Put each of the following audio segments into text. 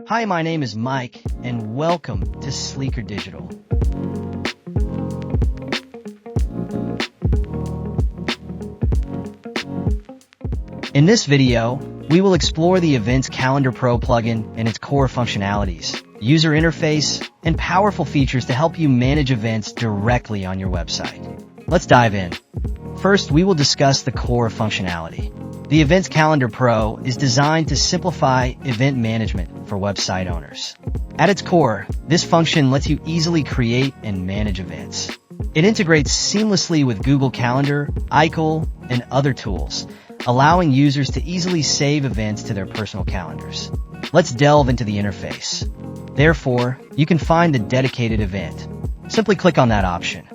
Hi, my name is Mike, and welcome to Sleekr Digital. In this video, we will explore the Events Calendar Pro plugin and its core functionalities, user interface, and powerful features to help you manage events directly on your website. Let's dive in. First, we will discuss the core functionality. The Events Calendar Pro is designed to simplify event management for website owners. At its core, this function lets you easily create and manage events. It integrates seamlessly with Google Calendar, iCal, and other tools, allowing users to easily save events to their personal calendars. Let's delve into the interface. Therefore, you can find the dedicated event. Simply click on that option.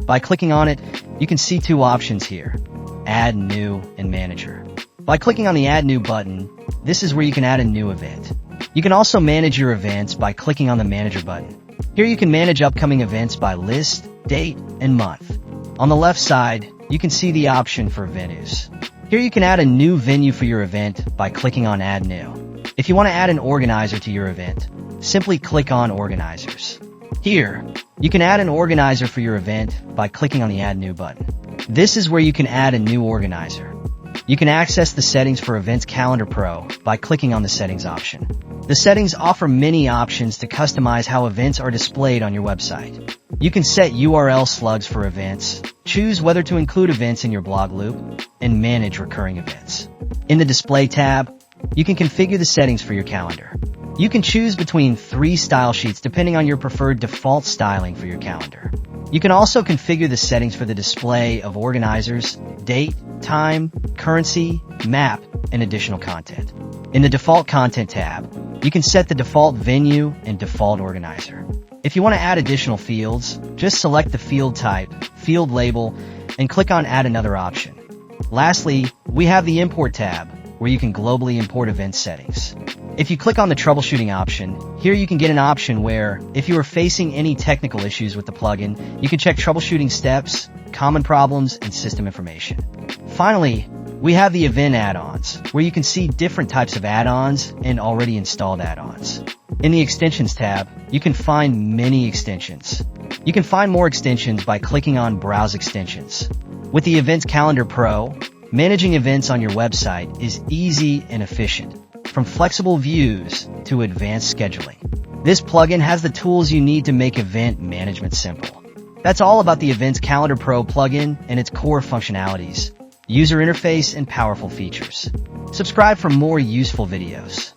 By clicking on it, you can see two options here: Add New and Manager. By clicking on the Add New button, this is where you can add a new event. You can also manage your events by clicking on the Manager button. Here you can manage upcoming events by list, date, and month. On the left side, you can see the option for venues. Here you can add a new venue for your event by clicking on Add New. If you want to add an organizer to your event, simply click on Organizers. Here, you can add an organizer for your event by clicking on the Add New button. This is where you can add a new organizer. You can access the settings for Events Calendar Pro by clicking on the Settings option. The settings offer many options to customize how events are displayed on your website. You can set URL slugs for events, choose whether to include events in your blog loop, and manage recurring events. In the Display tab, you can configure the settings for your calendar. You can choose between 3 style sheets depending on your preferred default styling for your calendar. You can also configure the settings for the display of organizers, date, time, currency, map, and additional content. In the Default Content tab, you can set the default venue and default organizer. If you want to add additional fields, just select the field type, field label, and click on Add Another option. Lastly, we have the Import tab, where you can globally import event settings. If you click on the Troubleshooting option, here you can get an option where, if you are facing any technical issues with the plugin, you can check troubleshooting steps, common problems, and system information. Finally, we have the Event Add-ons, where you can see different types of add-ons and already installed add-ons. In the Extensions tab, you can find many extensions. You can find more extensions by clicking on Browse Extensions. With the Events Calendar Pro, managing events on your website is easy and efficient, from flexible views to advanced scheduling. This plugin has the tools you need to make event management simple. That's all about the Events Calendar Pro plugin and its core functionalities, user interface, and powerful features. Subscribe for more useful videos.